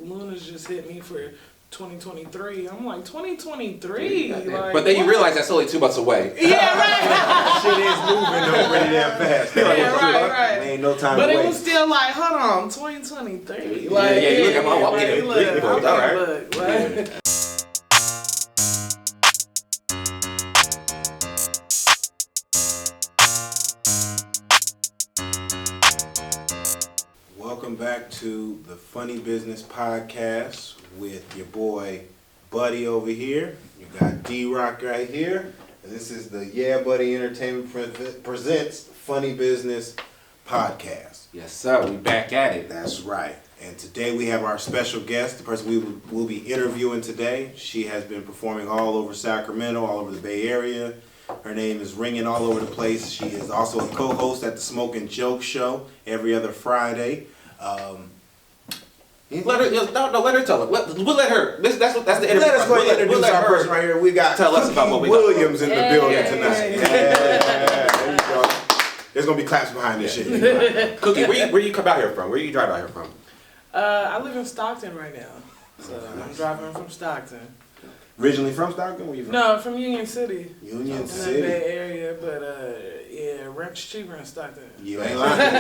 Luna's just hit me for 2023. I'm like, 2023? Like, but then you realize that's only 2 months away. Yeah, right. Shit is moving though pretty damn fast. Right. Ain't no time but to it wait. was still like, hold on, 2023. Like, you look at my walk in it. All right. Welcome back to the Funny Business Podcast with your boy Buddy over here. You got Droc right here. And this is the Yeahbuddyent Entertainment presents Funny Business Podcast. Yes, sir. We back at it. That's right. And today we have our special guest, the person we will be interviewing today. She has been performing all over Sacramento, all over the Bay Area. Her name is ringing all over the place. She is also a co-host at the Smoke and Joke Show every other Friday. Let her tell it. We'll let her. That's the interview. Let us go ahead and introduce our person right here. We got tell us about what we Williams in the building tonight. Yeah. There you go. There's gonna be claps behind this shit. Cookie, where you come out here from? Where you drive out here from? I live in Stockton right now, so I'm driving from Stockton. Originally from Stockton? Where you from? No, from Union City. Union In City. the Bay Area, but yeah, rent's cheaper in Stockton. You ain't lying.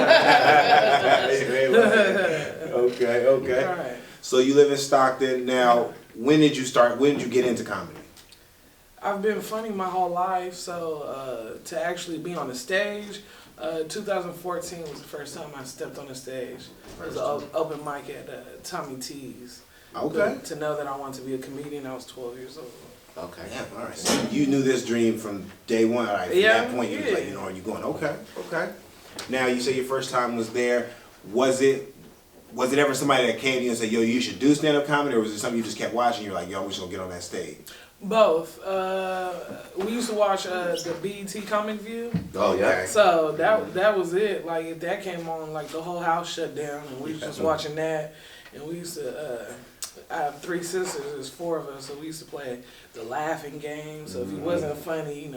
Okay. All right. So you live in Stockton now. When did you start? When did you get into comedy? I've been funny my whole life, so to actually be on the stage, 2014 was the first time I stepped on the stage. It was an open mic at Tommy T's. Okay. But to know that I wanted to be a comedian, I was 12 years old. Okay. Yeah. All right. So you knew this dream from day one. Right? From that point, you was like, are you going? Okay. Now you say your first time was there. Was it ever somebody that came to you and said, yo, you should do stand-up comedy, or was it something you just kept watching? You're like, yo, I'm just gonna get on that stage. Both. We used to watch the BET Comic View. Oh yeah. So that was it. Like if that came on, like the whole house shut down, and we was just watching that. And we used to. I have 3 sisters. There's 4 of us, so we used to play the laughing game. So if you wasn't funny,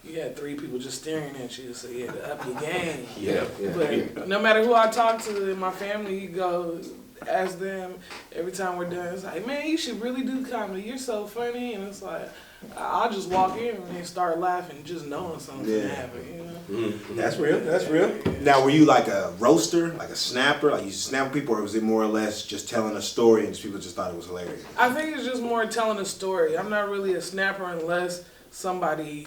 you had 3 people just staring at you, so you had to up your game. Yeah. But no matter who I talk to in my family, you go ask them every time we're done. It's like, man, you should really do comedy. You're so funny, and it's like I'll just walk in and they start laughing, just knowing something happened. Mm-hmm. That's real. Now, were you like a roaster, like a snapper, like you snap people, or was it more or less just telling a story and people just thought it was hilarious? I think it's just more telling a story. I'm not really a snapper unless somebody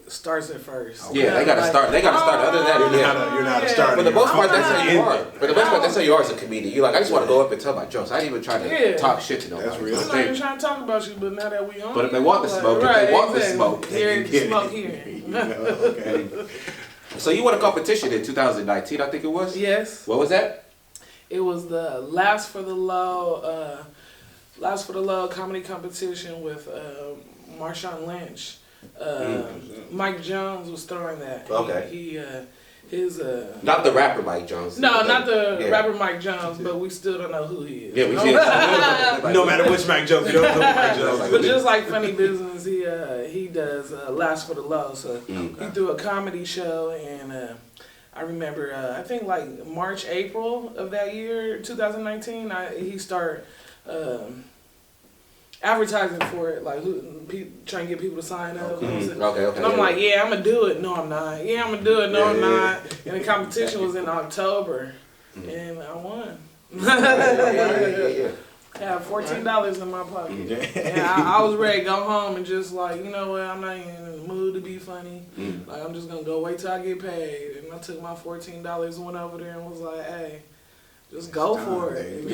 starts it first. Yeah, they gotta start. They gotta start. Other than that, you're not a starter. For the most part, that's how you are. For the most part, that's how you are as a comedian. You're like, I just want to go up and tell my jokes. I didn't even try to talk shit to nobody. That's real. I'm not even trying to talk about you, but now that we on, but if they want the smoke, here, smoke here. Okay. So you won a competition in 2019, I think it was. Yes. What was that? It was the Laughs for the Low comedy competition with Marcian Lynch. Mike Jones was throwing that. Okay. His not the rapper Mike Jones. No, not the rapper Mike Jones, but we still don't know who he is. Yeah, we see. No matter which Mike Jones, you don't know Mike Jones. But just like Funny Business, he does Laughs for the Low. So he threw a comedy show, and I remember I think like March, April of that year, 2019. He started advertising for it, like trying to get people to sign up. Okay. And I'm like, yeah, I'm gonna do it. No, I'm not. Yeah, I'm gonna do it. No, I'm not. And the competition was in October, and I won. I had $14 in my pocket, and I was ready to go home and just like, you know what, I'm not even in the mood to be funny. Like I'm just gonna go wait till I get paid. And I took my $14, went over there, and was like, hey. Just go for it. We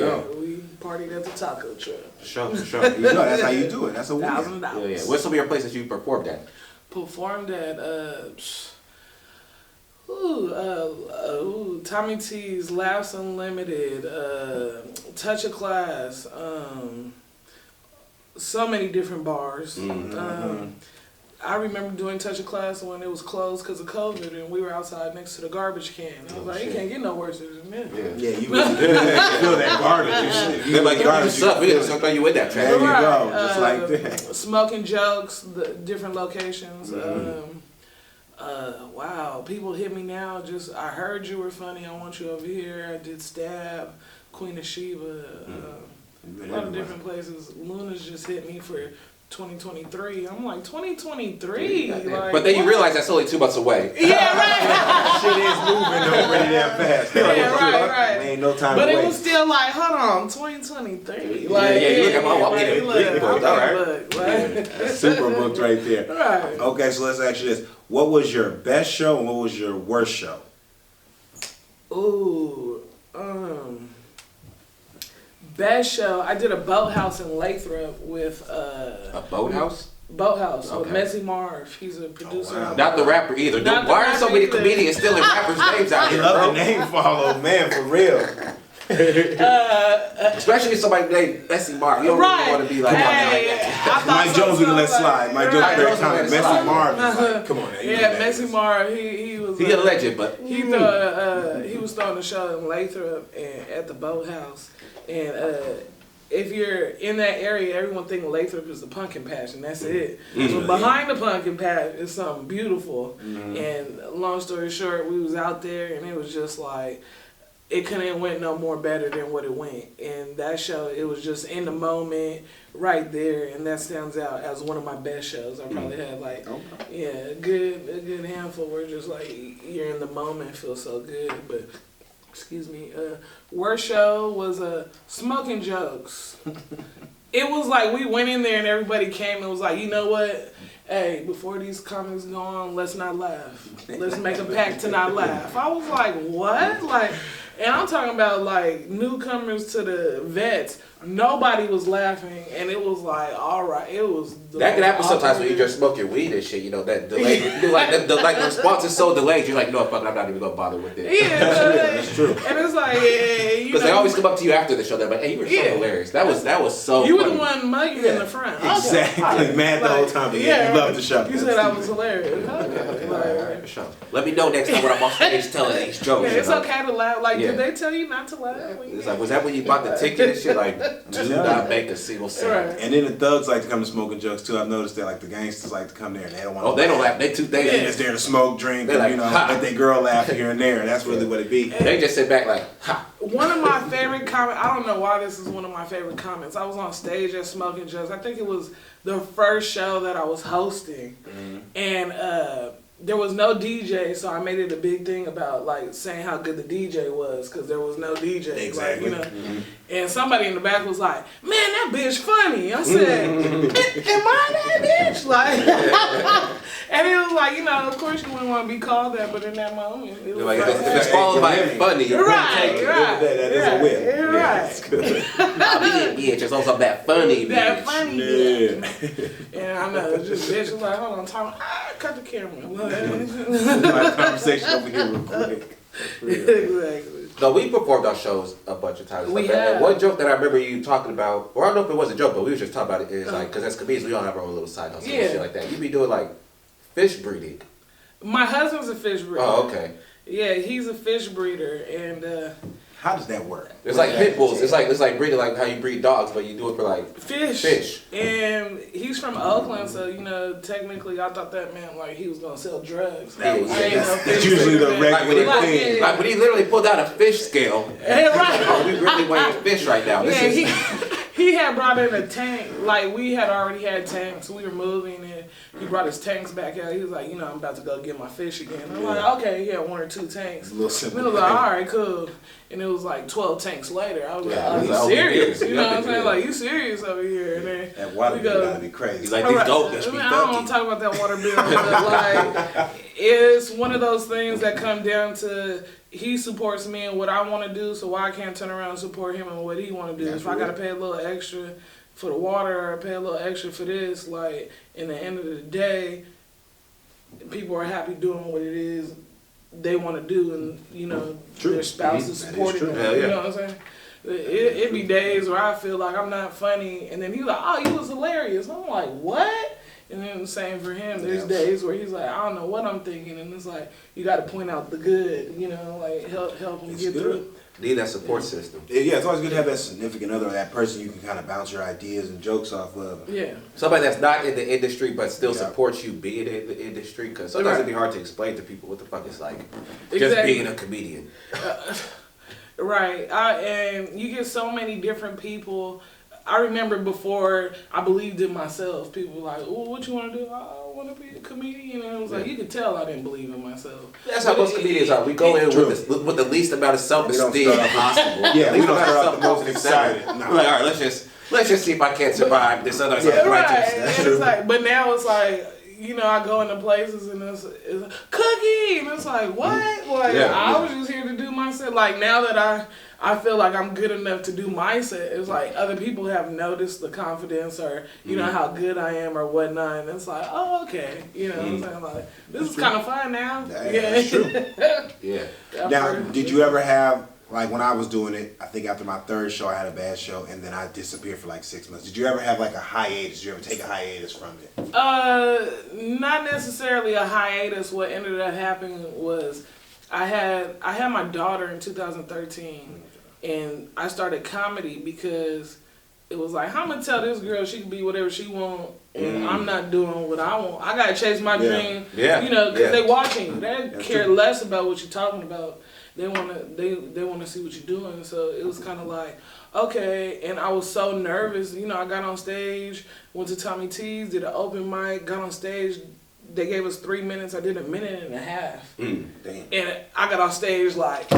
partied at the taco truck. Sure. That's how you do it. That's a win. $1,000. Yeah. What's some of your places you performed at? Performed at Tommy T's, Laughs Unlimited, Touch a Class, so many different bars. I remember doing Touch a Class when it was closed because of COVID, and we were outside next to the garbage can. I was like, it can't get no worse than this. Yeah, you really feel that garbage. They're like, you suck. We didn't suck you in that trash. There you go, just like that. Smoking Jokes, the different locations. Wow, people hit me now. I heard you were funny. I want you over here. I did Stab, Queen of Sheba. different places. Luna's just hit me for 2023. I'm like, 2023? Like, but then you realize that's only 2 months away. Yeah, right. Shit is moving though, pretty damn fast. Yeah, right. Ain't no time But to it wait. was still like, hold on, 2023. Yeah, you look at my walk in the big book. All right. That's super booked right there. Right. Okay, so let's ask you this. What was your best show and what was your worst show? Ooh, best show. I did a boathouse in Lathrop with A boathouse? Boathouse with Okay. Messy Marv. He's a producer. wow. Not the rapper either. Not the Why are so rapper many either. comedians stealing rappers' names out I here, love bro? the name follow, man, for real. Especially if somebody named Messy Mark. You don't Right. really want to be like, Hey, I thought Mike Jones we can let slide. Mike Jones Right. very time. Messy Slide. Marv is like, come on. Man, you Yeah, know that. Messy Marv. He was. He's a legend, but He was throwing the show in Lathrop and at the Boathouse, and if you're in that area, everyone thinks Lathrop is the pumpkin patch, and that's it. So behind the pumpkin patch is something beautiful. And long story short, we was out there, and it was just like, it couldn't have went no more better than what it went. And that show, it was just in the moment, right there, and that stands out as one of my best shows. I probably had like, a good handful where just like you're in the moment, feels so good. But excuse me, worst show was Smoking Jokes. It was like we went in there and everybody came and was like, you know what? Hey, before these comics go on, let's not laugh. Let's make a pact to not laugh. I was like, what? Like, and I'm talking about like newcomers to the vets. Nobody was laughing, and it was like, all right, it was. that can happen sometimes when you just smoke your weed and shit. You know that delay. Like the response is so delayed. You're like, no, fuck, I'm not even gonna bother with it. Yeah, That's true. and it's like, yeah, you Because know, they always come up to you after the show. They're like, hey, you were so hilarious. That was so. you were funny. the one mugging in the front. Exactly. Mad the whole time. But yeah, you love the show. You said I was hilarious. Okay. All right, for sure. Let me know next time when I'm on stage telling these jokes. Yeah, it's you know? okay to laugh. Like, Yeah. did they tell you not to laugh? It's like, was that when you bought the ticket and shit? Like, do not make a single cent. Right. And then the thugs like to come to Smoking Jokes too. I've noticed that like the gangsters like to come there and they don't want to. Oh, they don't laugh. They They just there to smoke, drink, They're and, like, ha. let their girl laugh here and there. That's really what it be. They just sit back like, ha. One of my favorite comments, I don't know why this is one of my favorite comments. I was on stage at Smoking Jokes. I think it was the first show that I was hosting. And there was no DJ, so I made it a big thing about like saying how good the DJ was because there was no DJ. Exactly. Like, you know? And somebody in the back was like, man, that bitch funny. I said, am I that bitch? Like, and it was like, you know, of course you wouldn't want to be called that, but in that moment, it was Like, like, if it's followed by funny, right. That is a win. Right. bitch, it's also that funny That bitch. funny bitch. And I know, it's just bitch was like, hold on, time. Cut the camera. My conversation over here real quick. Exactly. So we performed our shows a bunch of times. We Like that. have. One joke that I remember you talking about, or I don't know if it was a joke, but we was just talking about it, is like, because as comedians, we all have our own little side hustle and shit like that. You be doing like fish breeding. My husband's a fish breeder. Oh, okay. Yeah, he's a fish breeder, and How does that work? It's like pit bulls. It's like breeding, like how you breed dogs, but you do it for like fish. And he's from Oakland, so you know, technically, I thought that meant like he was gonna sell drugs. That's usually the regular like thing. Like when he literally pulled out a fish scale. Right. Oh, we really weighing fish right now. This is. He had brought in a tank. Like, we had already had tanks. We were moving, and he brought his tanks back out. He was like, you know, I'm about to go get my fish again. I'm like, okay, he had 1 or 2 tanks. A little And simple. it was like, all right, cool. And it was like 12 tanks later. I was like, Yeah, oh, it you was serious? over You know what I'm here. saying? Like, you serious over here? And then That water we bill go- gotta be crazy. He's like, all these right, goat fish I be mean, I don't want funky. to talk about that water bill, but like, it's one of those things that come down to he supports me in what I want to do, so why I can't turn around and support him in what he want to do. If I got to pay a little extra for the water or pay a little extra for this, like, in the end of the day, people are happy doing what it is they want to do, and, you know, their spouse is supporting them. Hell You yeah. know what I'm saying? It be days where I feel like I'm not funny, and then he's like, oh, you was hilarious. I'm like, what? And then the same for him. There's days where he's like, I don't know what I'm thinking, and it's like, you got to point out the good, you know, like help him get through. Need that support system. Yeah, it's always good to have that significant other, that person you can kind of bounce your ideas and jokes off of. Yeah. Somebody that's not in the industry but still Yeah. supports you being in the industry, because sometimes it'd be hard to explain to people what the fuck it's like just Exactly. being a comedian. Right. And you get so many different people. I remember before I believed in myself, people were like, "Oh, what you want to do?" I want to be a comedian, and it was like you could tell I didn't believe in myself. That's how most comedians are. We go in with the least amount of self-esteem possible. Yeah, we don't start off the most excited. We're like, all right, let's just see if I can't survive this other. Right, and it's like, but now it's like. I go into places and it's cookie, and it's like, what? Like, I was just here to do my set. Like, now that I feel like I'm good enough to do my set, it's like other people have noticed the confidence or, how good I am or whatnot, and it's like, oh, okay. You know what I'm saying? Like, this is kind of fun now. That's true. Yeah. Now, did you ever have, like when I was doing it, I think after my third show, I had a bad show, and then I disappeared for like 6 months. Did you ever have like a hiatus? Did you ever take a hiatus from it? Not necessarily a hiatus. What ended up happening was I had my daughter in 2013, and I started comedy because it was like, I'm gonna tell this girl she can be whatever she want, and I'm not doing what I want. I gotta chase my dream. Yeah. Because they watching you. They care less about what you're talking about. They wanna see what you're doing. So it was kind of like, okay. And I was so nervous. I got on stage, went to Tommy T's, did an open mic, got on stage. They gave us 3 minutes. I did a minute and a half. Damn. And I got on stage like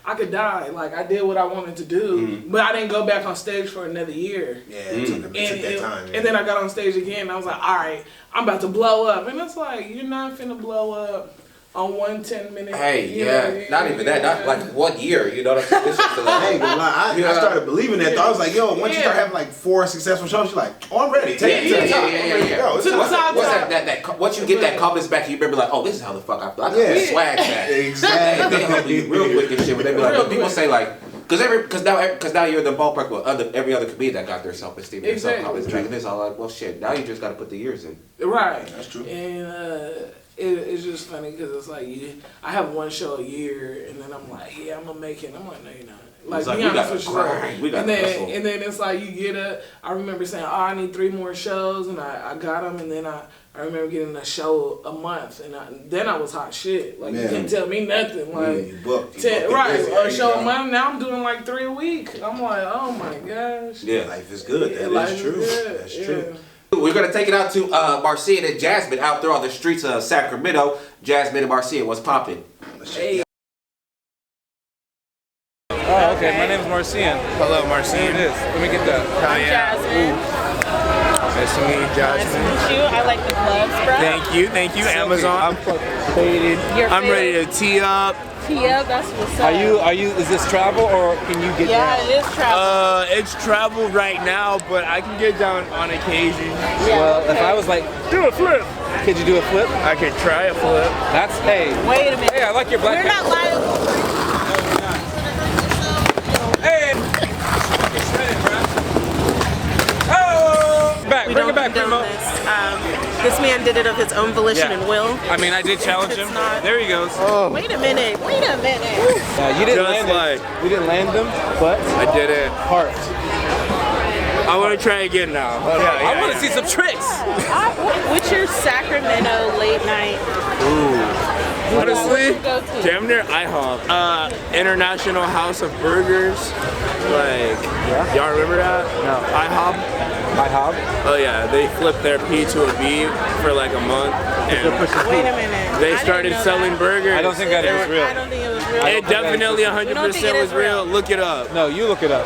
I could die. Like I did what I wanted to do, but I didn't go back on stage for another year. Yeah, it took that time. And then I got on stage again. And I was like, all right, I'm about to blow up. And it's like, you're not finna blow up on 1 10-minute. Hey, not even that. Not like 1 year. You know what I'm saying? Hey, but I started believing that. I was like, yo, once you start having like 4 successful shows, you're like, oh, I'm ready. Take it to the top. Yeah. Once you get that confidence back, you remember like, oh, this is how the fuck I feel. I got this swag back. Exactly. They help you real quick and shit. But they be like, when people say like, because now you're in the ballpark with every other comedian that got their self-esteem and self-confidence back. And it's all like, well, shit. Now you just got to put the years in. Right. That's true. And it's just funny because it's like I have 1 show a year, and then I'm like, yeah, I'm gonna make it. And I'm like, no, you're not. Like, be honest with yourself. And then it's like you get up. I remember saying, oh, I need 3 more shows, and I got them, and then I remember getting a show a month, and then I was hot shit. Like you can't tell me nothing. Like you booked right, or a show a month. Now I'm doing like 3 a week. I'm like, oh my gosh. Yeah, life is good. That is true. That's true. We're going to take it out to Marcian and Jassmine out there on the streets of Sacramento. Jassmine and Marcian, what's popping? Hey. Oh, okay. My name is Marcian. Hello, Marcian. It is. Let me get that. I'm Jassmine. Nice to meet you, Nice to meet you. I like the gloves, bro. Thank you, Amazon. I'm faded. I'm ready to tee up. Tia, that's what's up. Are you? Is this travel or can you get down? Yeah, it is travel. It's travel right now, but I can get down on occasion. Yeah, Well, if I was like, Do a flip. could you do a flip? I could try a flip. That's hey. Wait a minute. Hey, I like your black. We're not liable. Hey. Oh, back. Bring it back, Primo. This man did it of his own volition and will. I mean, I did challenge him. There he goes. Wait a minute. You didn't land them. You didn't land them, but I did it. Heart. I want to try again now. I want to see some tricks. What's your Sacramento late night? Honestly, Go to? damn near IHOP. International House of Burgers. Like, y'all remember that? No. IHOP. IHOP. Oh yeah, they flipped their P to a B for like a month, and Wait a minute. they started selling burgers. I don't think that is real. I don't think it was real. It definitely You don't think 100% it was is real. real? Look it up. No, you look it up.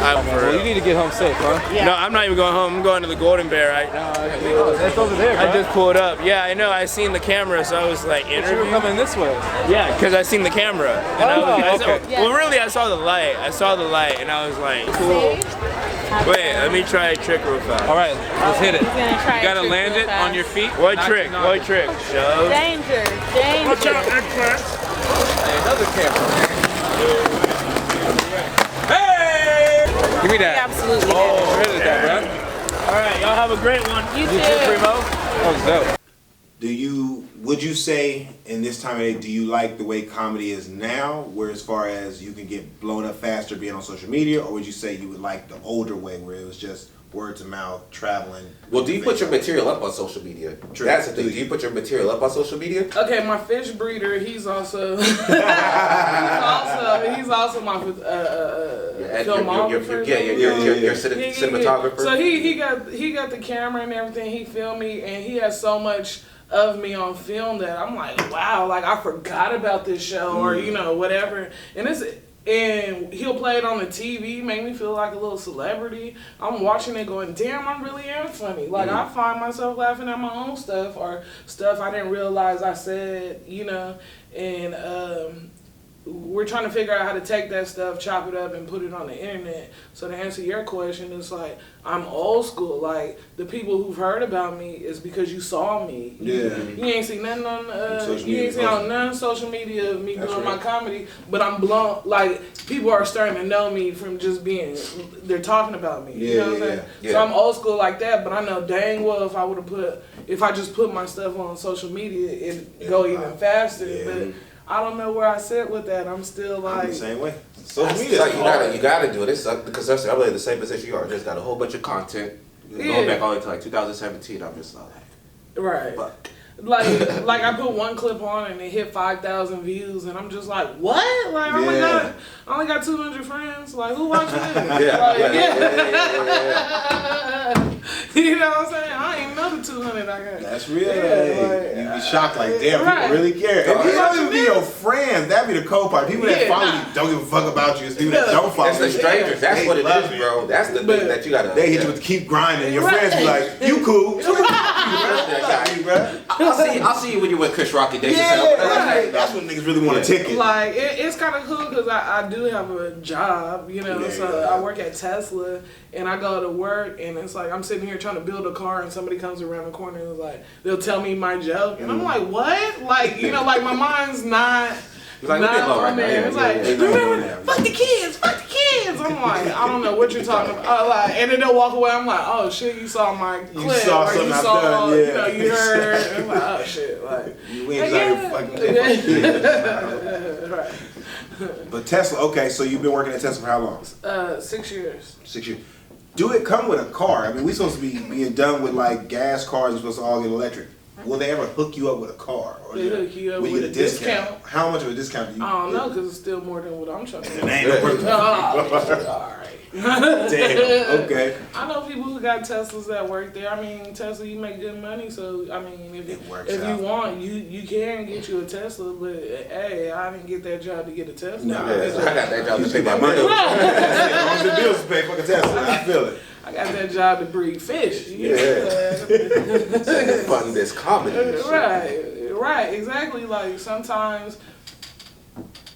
Well, you need to get home safe, huh? Yeah. No, I'm not even going home. I'm going to the Golden Bear right now. That's over there, bro. I just pulled up. Yeah, I know. I seen the camera, so I was like, You were interview. coming this way. Yeah, because I seen the camera. And I okay. Well, really, I saw the light. And I was like, cool. Wait, let me try a trick real fast. All right, let's hit it. He's gonna try You gotta a trick land real it fast. on your feet. What Not trick? not- What trick? Shove. Danger. Watch out, expert. Hey, another camera. Hey! Give me that. Absolutely. Oh, where is that, bro? All right, y'all have a great one. You You too, Primo? That was dope. Would you say in this time of day, do you like the way comedy is now, where as far as you can get blown up faster being on social media, or would you say you would like the older way where it was just word to mouth, traveling. Well, do you put your material up on social media? True. That's the thing. Do you put your material up on social media? Okay, my fish breeder, he's also he's also my filmographer. Your cinematographer. So he got the camera and everything. He filmed me, and he has so much of me on film that I'm like, wow, like I forgot about this show or whatever. And he'll play it on the TV, make me feel like a little celebrity. I'm watching it going, damn, I really am funny. Like, I find myself laughing at my own stuff or stuff I didn't realize I said, and we're trying to figure out how to take that stuff, chop it up, and put it on the internet. So to answer your question, it's like, I'm old school. Like, the people who've heard about me is because you saw me. Yeah. You ain't seen nothing on, none social media of me doing my comedy, but I'm blown, like, people are starting to know me from just being, they're talking about me. You know what I'm saying? Yeah. So I'm old school like that, but I know dang well if I just put my stuff on social media, it'd go even faster. Yeah. But I don't know where I sit with that. I'm still like I'm the same way. Social media. Like you gotta do this because that's really the same position you are. Just got a whole bunch of content. Going back all the way to like 2017, I'm just like, right. Fuck. Like I put one clip on and it hit 5,000 views, and I'm just like, what? Like, oh my god, I only got 200 friends. Like, who watching this? You know what I'm saying? I ain't know the 200 I got. That's real. Yeah, You be shocked like, damn, people really care. And people don't even be your friends. That'd be the co-part. People that follow you don't give a fuck about you. It's people that don't follow you. It's the strangers. That's what it is, bro. That's the thing that you gotta. They hit you with the keep grinding. Your friends be like, you cool. I'll see you when you with Chris Rock and Dave Chappelle. That's when niggas really want a ticket. Like, it's kind of cool because I do have a job, so I work at Tesla, and I go to work, and it's like I'm sitting here trying to build a car, and somebody comes around the corner and is like, they'll tell me my joke, and I'm like, what? Like, like my mind's not. Like, on there. It's like, remember, fuck the kids. I'm like, I don't know what you're talking about. And then they'll walk away. I'm like, oh shit, you saw my clip. You saw something I've done, you heard. I'm like, oh shit, like. You ain't fucking kids. Right. But Tesla, okay, so you've been working at Tesla for how long? 6 years. 6 years. Do it come with a car? I mean, we supposed to be being done with like gas cars. We're supposed to all get electric. Will they ever hook you up with a car? Or they hook you up with a discount. How much of a discount do you? I don't know, because it's still more than what I'm trying to do. It ain't no worth it. All right. Damn. Okay. I know people who got Teslas that work there. I mean, Tesla, you make good money, so I mean, if you want, you can get you a Tesla. But hey, I didn't get that job to get a Tesla. No, I got that job to pay my money. As long as the bills to pay for a Tesla, I feel it. I got that job to breed fish. Fund this comedy. Right, exactly. Like sometimes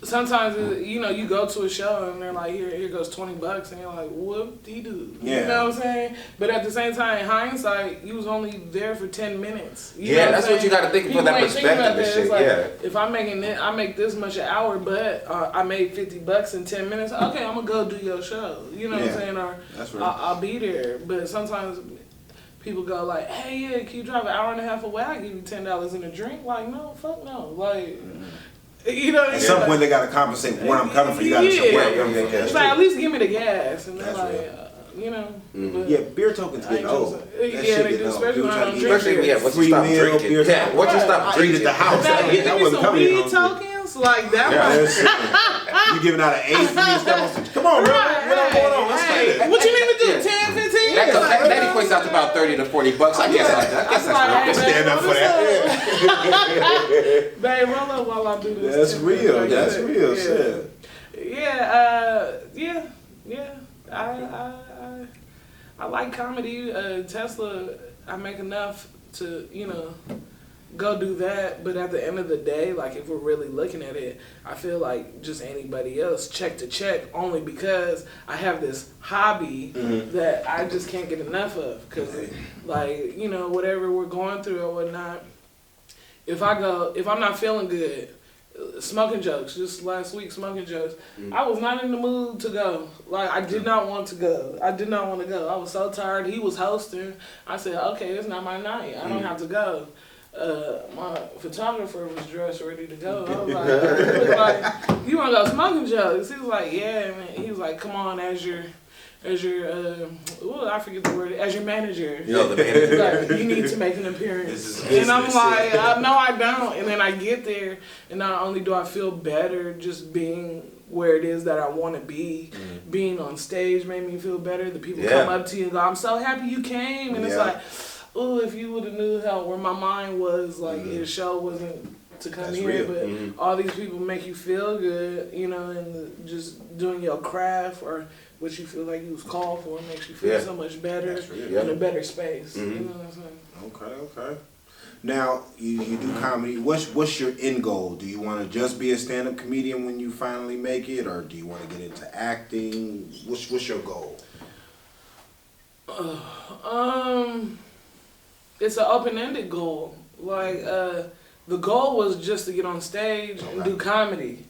you go to a show and they're like, here goes $20, and you're like, whoop-de-doo. You know what I'm saying? But at the same time, in hindsight, you was only there for 10 minutes. You know that's what you got to think from that perspective and shit. Like, if I'm making it, I make this much an hour, but I made $50 in 10 minutes. Okay, I'm gonna go do your show. You know what I'm saying? Or I'll be there. But sometimes people go like, hey, can you drive an hour and a half away? I give you $10 in a drink. Like, no, fuck no. Like. You know, at some point they gotta compensate where I'm coming from. You gotta show where I'm coming from. It's like, at least give me the gas, and they're like, beer tokens getting old. They do, especially when I don't drink. Once you stop drinking. Once you stop drinking at the house, that wasn't coming. Weed tokens like that. You giving out an 8 for me? Come on, bro. What's going on? Let's get it. What you need to do? 10, 15? That equates out to about $30 to $40. I guess that's stand up for that. Babe, roll up while I do this. That's real. That's real shit. I like comedy. Tesla, I make enough to, go do that. But at the end of the day, like, if we're really looking at it, I feel like just anybody else, check to check, only because I have this hobby that I just can't get enough of. Because, like, whatever we're going through or whatnot, if I'm not feeling good, smoking jokes, just last week, smoking jokes, I was not in the mood to go. Like, I did not want to go. I did not want to go. I was so tired. He was hosting. I said, okay, it's not my night. I don't have to go. My photographer was dressed ready to go. I was like, you want to go smoking jokes? He was like, yeah, man. He was like, come on, as you're as your I forget the word, as your manager. Yo, the manager. Like, you need to make an appearance. This is business. And I'm like, no, I don't. And then I get there, and not only do I feel better just being where it is that I want to be, being on stage made me feel better. The people come up to you and go, I'm so happy you came. And it's like, oh, if you would have knew where my mind was, like, the show wasn't to come here, but all these people make you feel good, you know, and just doing your craft or what you feel like you was called for makes you feel so much better in a better space. You know what I'm saying? Okay. Now, you do comedy. What's your end goal? Do you want to just be a stand-up comedian when you finally make it, or do you want to get into acting? What's your goal? It's an open-ended goal. Like, the goal was just to get on stage and do comedy.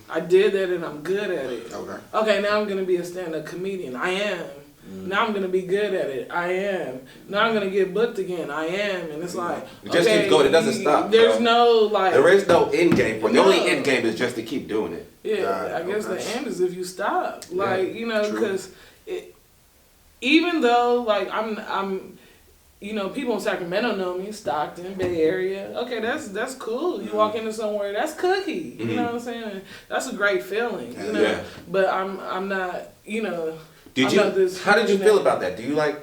I did that and I'm good at it. Okay, now I'm going to be a stand-up comedian. I am. Now I'm going to be good at it. I am. Now I'm going to get booked again. I am. And it's like, it just keeps going. It doesn't stop. There's no, like... There is no end game for it. The only end game is just to keep doing it. Yeah, I guess the end is if you stop. Like, you know, because even though, like, I'm you know, people in Sacramento know me, Stockton, Bay Area. Okay, that's cool. You walk into somewhere, that's cookie. You know what I'm saying? That's a great feeling. You know, but I'm not. You know. How did you feel about that? Do you like?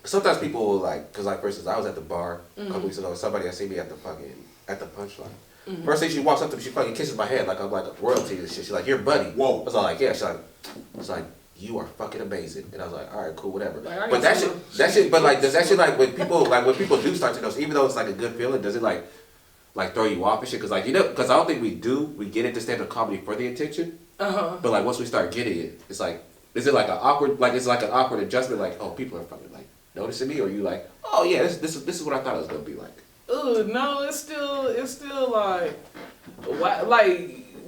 Sometimes people will like, cause like for instance, I was at the bar a couple weeks ago. Somebody had seen me at the punchline. First thing she walks up to me, she fucking kisses my head like I'm like royalty and shit. She's like, "You're buddy." Whoa. I was like, "Yeah." She's like, "You are fucking amazing," and I was like, "All right, cool, whatever." Like, but that shit, but like, does that shit like when people do start to know, even though it's like a good feeling, does it like throw you off and shit? Cause like cause I don't think we get into stand-up comedy for the attention. But like once we start getting it, it's like, is it like an awkward adjustment? Like, oh, people are fucking like noticing me, or you like, oh yeah, this is what I thought it was gonna be like. No, it's still like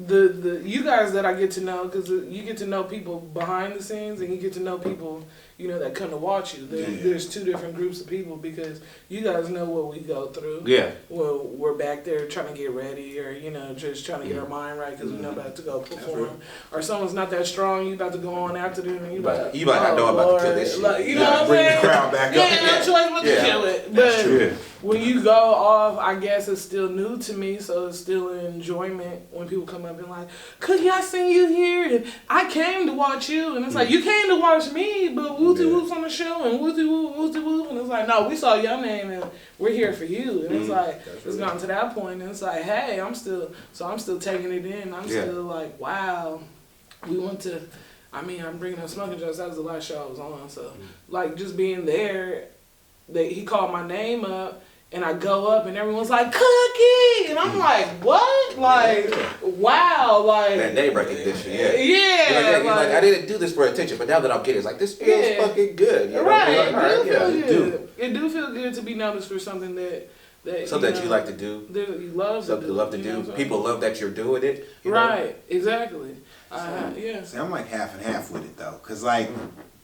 the you guys that I get to know, because you get to know people behind the scenes and you get to know people, you know, that come to watch you. There's two different groups of people, because you guys know what we go through. Well, we're back there trying to get ready, or, you know, just trying to get our mind right because we know about to go perform. Or someone's not that strong, you about to go on after them and you about not know about to kill this shit. Like, you know what I'm saying? Bring the crowd back up. No choice but to kill it. But when you go off, I guess it's still new to me, so it's still an enjoyment when people come up and like, Cookie, I seen you here, and I came to watch you, and it's like, you came to watch me, but wooty woops on the show, and wooty whoop, and it's like, no, we saw your name, and we're here for you, and it's like, it's gotten to that point, and it's like, hey, I'm still taking it in, I'm still like, wow, we went to, I'm bringing up Smoking Jokes, that was the last show I was on, so, like, just being there, he called my name up, and I go up and everyone's like, Cookie! And I'm like, what? Like, wow, like... That name recognition, Yeah. You're like, I didn't do this for attention, but now that I'm getting it, it's like, this feels fucking good. You know? Right, Like, it do. It do feel good to be noticed for something that something that you like to do. You love something you love to do. People love that you're doing it. Right, exactly. See, I'm like half and half with it, though. Because, like...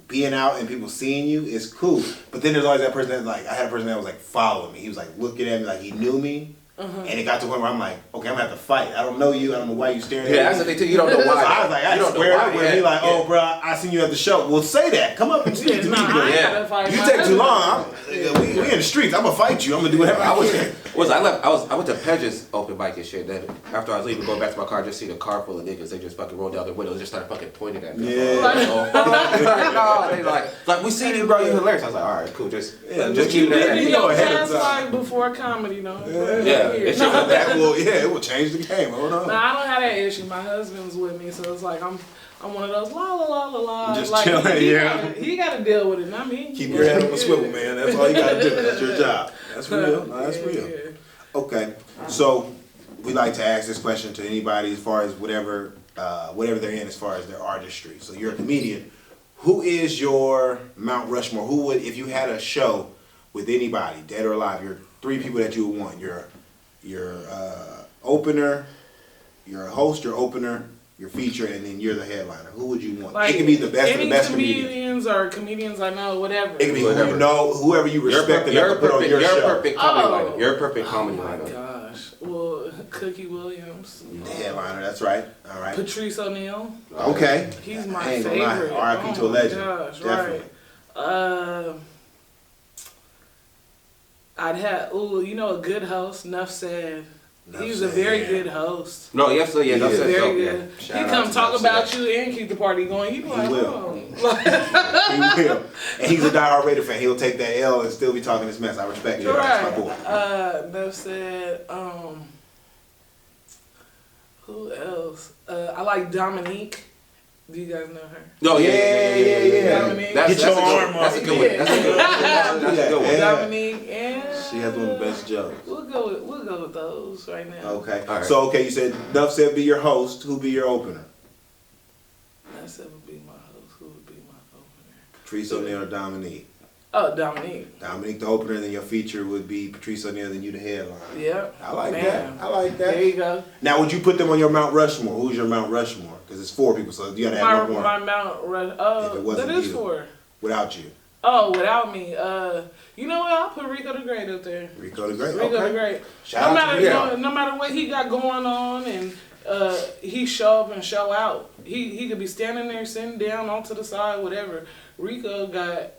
being out and people seeing you is cool, but then there's always that person that's like, I had a person that was like following me. He was like looking at me like he knew me, and it got to the point where I'm like, okay, I'm gonna have to fight. I don't know you. I don't know why you staring at me. Yeah, that's the thing too. You don't know why. So I was like, I squared up with him. Like, oh, bro, I seen you at the show. Well, say that. Come up and speak to me. You take too long. We in the streets. I'm gonna fight you. I'm gonna do whatever I can. I went to Pedge's open mic and shit. Then after I was leaving, going back to my car, just seen a car full of niggas. They just fucking rolled down their windows and just started fucking pointing at me. They like, we seen you, bro. You hilarious. I was like, all right, cool. Just keep that. You know, that's like before comedy, though. It will change the game. Hold on. Nah, I don't have that issue. My husband's with me, so it's like I'm one of those la la la la la. Just like, chilling, he got to deal with it, not me. Keep your head on the swivel, man. That's all you got to do. That's your job. That's real. No, that's real. Yeah. Okay, so we like to ask this question to anybody as far as whatever they're in as far as their artistry. So you're a comedian. Who is your Mount Rushmore? Who would, if you had a show with anybody, dead or alive, your three people that you would want? Your opener, your host, your opener, your feature, and then you're the headliner. Who would you want? Like, it can be the best of the best comedians or comedians I know, whatever. It can be whoever you know, whoever you respect enough to put on your show. You're a perfect comedy liner. You're a perfect comedy liner. Oh my gosh. Well, Cookie Williams. The headliner, that's right. All right. Patrice O'Neal. Okay. He's my I ain't gonna lie. favorite. R.I.P. to a legend. Gosh, Definitely. right. I'd have, a good host, Nuff said. He's a very good host. No, yes, so yeah, He no, is. said Very so, good. yeah. He Shout out come to talk Nuff about said. you and keep the party going. You be like, will. oh. He will. And he's a diehard Raider fan. He'll take that L and still be talking his mess. I respect you. That's my boy. Nuff said, who else? I like Dominique. Do you guys know her? No, yeah. Dominique. That's your a good arm one. That's a off. good one. That's a good one. That's a good one. Yeah. Dominique and She has one of the best jokes. We'll go with those right now. Okay. All right. So, you said Duff said be your host. Who be your opener? That said would be my host. Who would be my opener? Patrice O'Neal or Dominique? Oh, Dominique. Dominique the opener, and then your feature would be Patrice O'Neal, then you the headline. Yep. I like Bam. that. I like that. There you go. Now, would you put them on your Mount Rushmore? Who's your Mount Rushmore? Because it's 4 people, so you gotta have one more My Mount Rush. If it wasn't that is you. 4. without you. Oh, without me. You know what? I'll put Rico the Great up there. Rico the Great. Rico Okay. the Great. Shout out to Rico. No matter what he got going on, and he show up and show out. He could be standing there, sitting down, on to the side, whatever. Rico got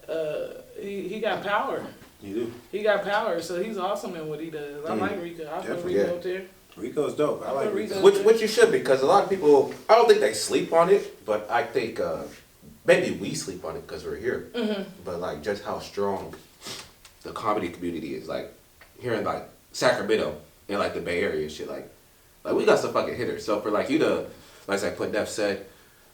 he got power. You do. He got power, so he's awesome in what he does. I like Rico. I put Definitely, Rico up there. Rico's dope. I like Rico. Which you should, because a lot of people, I don't think they sleep on it, but I think maybe we sleep on it because we're here. Mm-hmm. But like just how strong the comedy community is, like here in like Sacramento and like the Bay Area and shit, like we got some fucking hitters. So for like you to, like I put Neff said,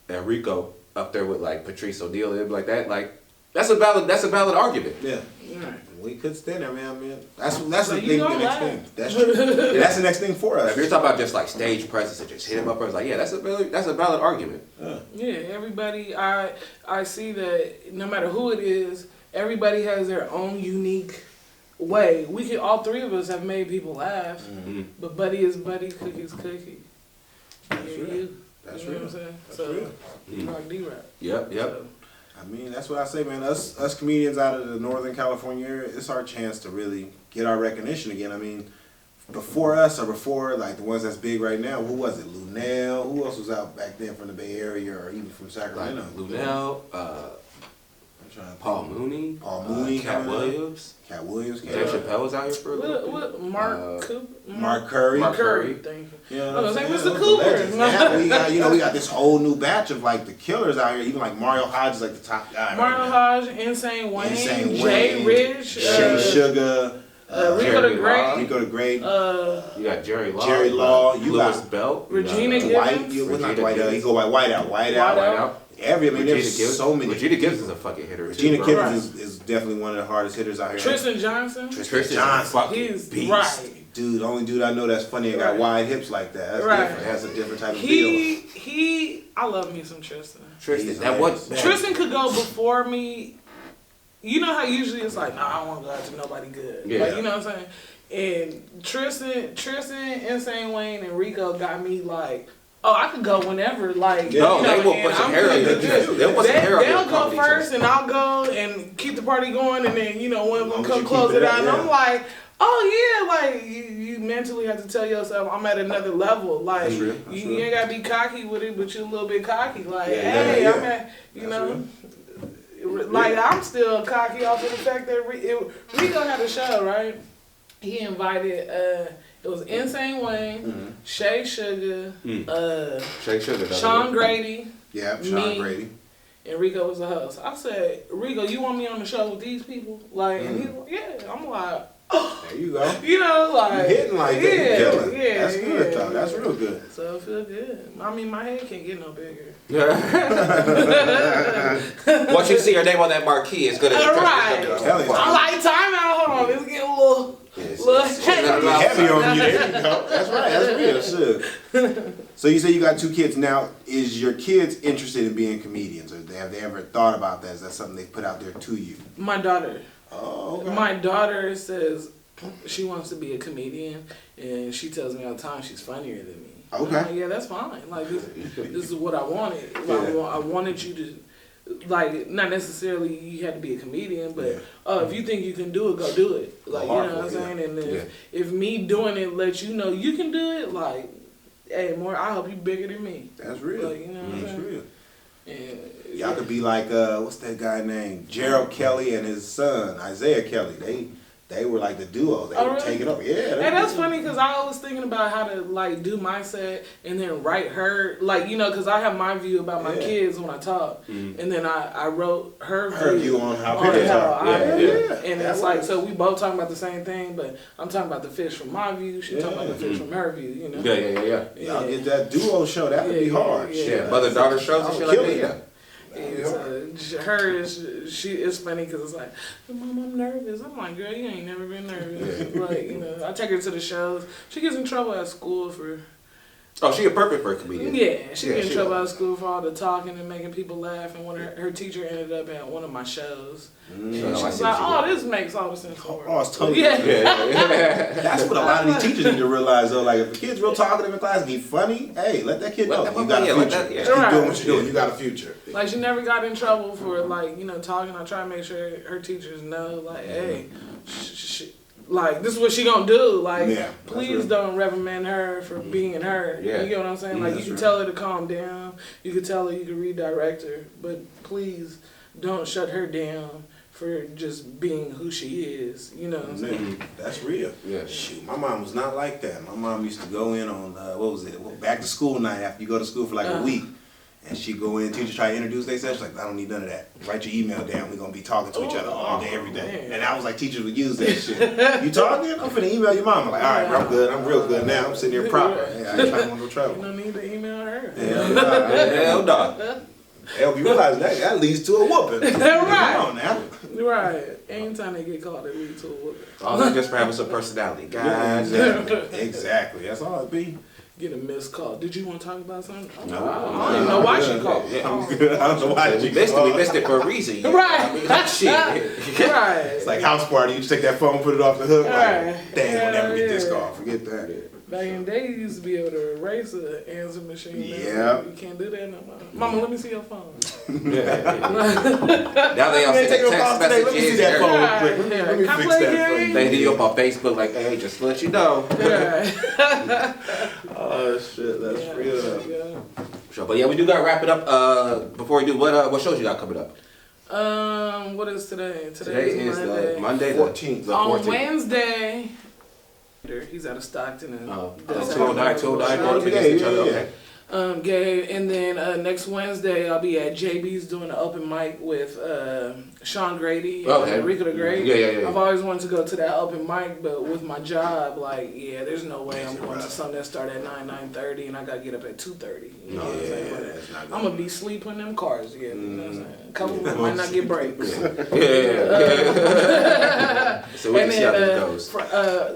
and Rico up there with like Patrice O'Neal and like that, like that's a valid argument. Yeah. Right. We could stand there, man. That's So the you thing. gonna The next laugh. thing. That's true. That's the next thing for us. If you're talking about just like stage presence and just hit him up, I was like, yeah, that's a valid argument. Yeah, everybody. I see that no matter who it is, everybody has their own unique way. We could, all three of us have made people laugh, but Buddy is Buddy, Cookie is Cookie. That's Yeah, real. you. That's You know real. what I'm saying? That's So, real. D-Rock, D-Rock. Yep. So, I mean, that's what I say, man. Us comedians out of the Northern California area, it's our chance to really get our recognition again. I mean, before us or before like the ones that's big right now, who was it? Lunel? Who else was out back then from the Bay Area or even from Like Sacramento? Lunel, I'm trying to Paul Mooney, Paul Mooney, Cat Williams, Cat Williams, Dave Chappelle was out here for a little bit. what Mark Cooper? Mark Curry. Mark Curry. Thank you. You know I what was I'm like, saying? Mr. Those are Cooper. legends. Now we got this whole new batch of like the killers out here. Even like Mario Hodge is like the top guy. Mario right now. Hodge, Insane Wayne, Insane Jay Wayne, Rich, Shay Sugar, Rico the Jerry Great, Law. Rico the Great, You got Jerry Law. Jerry Law, you Lewis got Belt. Regina you got, White. Gibbons. You, well, not Regina White Gibbons. He go by Whiteout. Whiteout. Out. I mean, Regina there's Gibbons. so many. Regina Gibbons is a fucking hitter Regina too, bro. Gibbons is definitely one of the hardest hitters out here. Tristan Johnson. Tristan Johnson. fucking He's beast. right. Dude, the only dude I know that's funny and got Right. wide hips like that. That's Right. different. That's a different type of deal. I love me some Tristan. Tristan, He's that hilarious. was Tristan could go before me. You know how usually it's like, nah, I don't want to go out to nobody good. Yeah. Like, you know what I'm saying? And Tristan, Insane Wayne, and Rico got me like, oh, I could go whenever. Like, No, you they know, will and put some I'm hair on good you. with this. They'll put some hair on your They'll go comedy first, show. and I'll go and keep the party going, and then, you know, one of them long as come you close keep it it out, up, and I'm yeah. like, oh yeah, like you mentally have to tell yourself I'm at another level. Like That's real. That's you real. ain't gotta be cocky with it, but you're a little bit cocky. Like, Yeah, hey, yeah. I'm at, you That's know, like I'm still cocky off of the fact that Rico had a show, right? He invited it was Insane Wayne, Shay Sugar, Shake Sugar. Sean Grady, Yeah, Sean Me. Grady. and Rico was the host. I said, Rico, you want me on the show with these people? Like, and he's like, yeah. I'm like, There you go. you know, like You hitting like that. You yeah, killing. yeah, That's good, yeah. though. That's real good. So I feel good. I mean, my head can't get no bigger. Once you see your name on that marquee, it's gonna. Right. It's Tell you. I'm like, time out. Hold on. It's getting a little heavy. Heavy on you. There you go. That's right. That's real. Sure. So you say you got 2 kids now. Is your kids interested in being comedians, or have they ever thought about that? Is that something they put out there to you? My daughter. Oh, okay. My daughter says she wants to be a comedian, and she tells me all the time she's funnier than me. Okay. I'm like, yeah, that's fine. Like this is what I wanted. Like, Yeah. I wanted you like, not necessarily you had to be a comedian, but if you think you can do it, go do it. Like, you know what I'm saying? And if me doing it lets you know you can do it, like, hey, more, I hope you bigger than me. That's real. Like, you know what I'm saying? Real. And, Y'all could be like, what's that guy named? Gerald Kelly and his son, Isaiah Kelly. They were like the duo. They would take it up. Yeah. And that's funny because I was thinking about how to like do my set and then write her, like, you know, because I have my view about my kids when I talk, and then I wrote her view on how parents are. And it's like, so we both talking about the same thing, but I'm talking about the fish from my view, she talking about the fish from her view, you know. Y'all get that duo show. That would be hard. Mother-daughter shows and shit like that. Her it's funny because it's like, Mom, I'm nervous. I'm like, girl, you ain't never been nervous. Like, you know, I take her to the shows. She gets in trouble at school for. Oh, she a perfect for a comedian. Yeah, she gets in trouble at school for all the talking and making people laugh. And when her teacher ended up at one of my shows, and she was like, "Oh, this makes all the sense in the world." Oh, it's totally That's what a lot of these teachers need to realize though. Like, if a kid's real talkative in class and he's funny, hey, let that kid know you got a future. Keep doing what you're doing. You got a future. Like, she never got in trouble for, like, you know, talking. I try to make sure her teachers know, like, hey, like, this is what she gonna do. Like, please don't reprimand her for being her. You get what I'm saying? Like, you can tell her to calm down. You can tell her you can redirect her. But please don't shut her down for just being who she is. You know what I'm saying? That's real. Yeah. Shoot, my mom was not like that. My mom used to go in on, back to school night after you go to school for like a week. And she go in, teacher try to introduce themselves. She's like, I don't need none of that. Write your email down. We're going to be talking to each other all day, every day. Man. And I was like, teachers would use that shit. You talking? I'm finna email your mom. I'm like, all right, bro, I'm good. I'm real good now. I'm sitting here proper. I ain't trying to want no trouble. You don't need to email her. Hell no. Hell, you realize that leads to a whooping. Right. Come on now. Right. Anytime they get caught, it leads to a whooping. All that just for having some personality. Guys. Exactly. That's all it be. Get a missed call. Did you want to talk about something? No. I don't even know why she called. I'm good. I don't know why she called. We missed it for a reason. Right. Like, shit. Right. It's like house party. You just take that phone, put it off the hook. Right. Like, dang, we'll never get this call. Forget that. Back in the day, you used to be able to erase an answer machine. Yeah. You can't do that no more. Mama, let me see your phone. Now they all send text messages. Let me see that phone real quick. Let me fix that for you. They hit you up on Facebook like, hey, just to let you know. Oh, shit. That's real. Yeah. Sure, but yeah, we do gotta wrap it up. Before we do, what shows you got coming up? What is today? Today is Monday. Monday, the 14th. On Wednesday, he's out of Stockton. And 209, going against each other. Okay. Gabe, and then next Wednesday I'll be at JB's doing an open mic with Sean Grady and Rico the Great. Yeah. I've always wanted to go to that open mic, but with my job, like, there's no way I'm going to something that start at 9:30, and I gotta get up at 2:30. You know what I'm saying? But I'm gonna be sleeping in them cars again. You know what I'm saying? A couple of them might not get breaks. So we can see how this goes.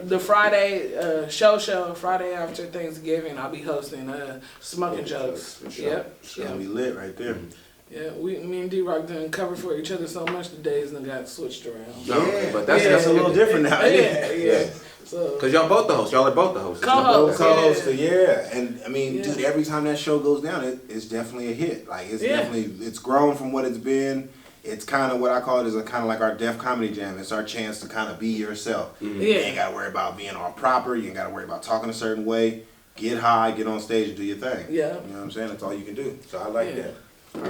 The Friday show Friday after Thanksgiving, I'll be hosting Smoking Jokes. Yep. It's gonna be lit right there. Yeah, me and D-Rock done covered for each other so much the days done got switched around. Yeah, but that's a little different now. Yeah. So, because y'all both the hosts. Y'all are both the hosts. Co-hosts. And I mean, dude, every time that show goes down, it's definitely a hit. Like, it's definitely, it's grown from what it's been. It's kind of what I call it is a kind of like our Def Comedy Jam. It's our chance to kind of be yourself. You ain't got to worry about being all proper. You ain't got to worry about talking a certain way. Get high, get on stage, and do your thing. Yeah. You know what I'm saying? That's all you can do. So I like that.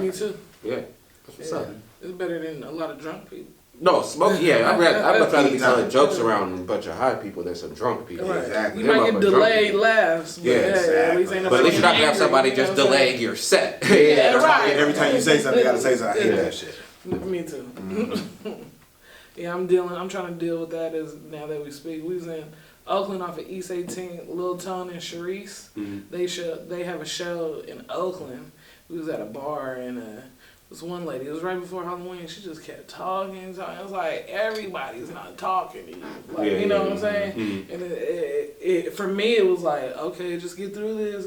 Me too. Yeah. That's what's up. It's better than a lot of drunk people. No, smoking. Yeah, I'd rather be telling jokes around a bunch of high people than some drunk people. Right. Exactly. You might get delayed laughs, but at least ain't at least you're not gonna have somebody just delaying your set. Right. Every time you say something, you gotta say something. I hate that shit. Me too. Yeah, I'm trying to deal with that as now that we speak. We was in Oakland off of East 18th, Lil Tone and Sharice. They have a show in Oakland. We was at a bar and this one lady, it was right before Halloween, she just kept talking. It was like, everybody's not talking to you. Like, you know what I'm saying? And it for me, it was like, okay, just get through this.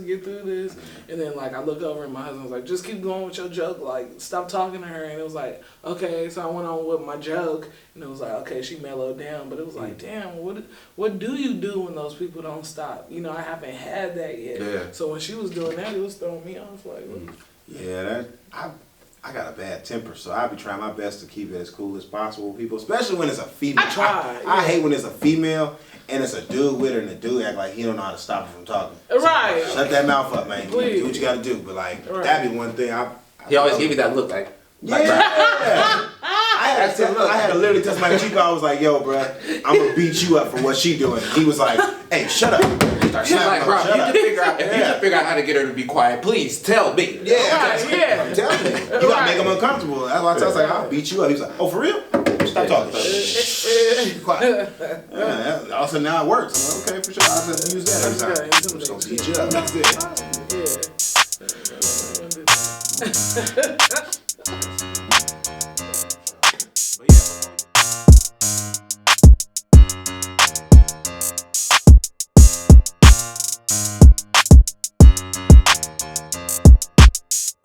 And then, like, I look over and my husband was like, just keep going with your joke. Like, stop talking to her. And it was like, okay. So I went on with my joke. And it was like, okay, she mellowed down. But it was like, damn, what do you do when those people don't stop? You know, I haven't had that yet. Yeah. So when she was doing that, it was throwing me off. Like, Yeah, I got a bad temper, so I be trying my best to keep it as cool as possible with people, especially when it's a female. I try. I hate when it's a female and it's a dude with her and the dude act like he don't know how to stop her from talking. Right. Shut that mouth up, man. Please. Do what you gotta do. But like, Right. that'd be one thing. He always give you that look like. Yeah. I had to literally touch my cheek. I was like, yo, bruh, I'm gonna beat you up for what she doing. He was like, hey, shut up. She's like, bro, you can figure out, if you can figure out how to get her to be quiet, please tell me. Yeah, Right, yeah. I'm telling you. You gotta make him uncomfortable. That's why I was like, I'll beat you up. He was like, oh, for real? Stop talking. Shh. Quiet. Yeah, all of a sudden now it works. I'm like, okay, for sure. I'll just use that every time. I'm just gonna beat you up. That's it. Yeah.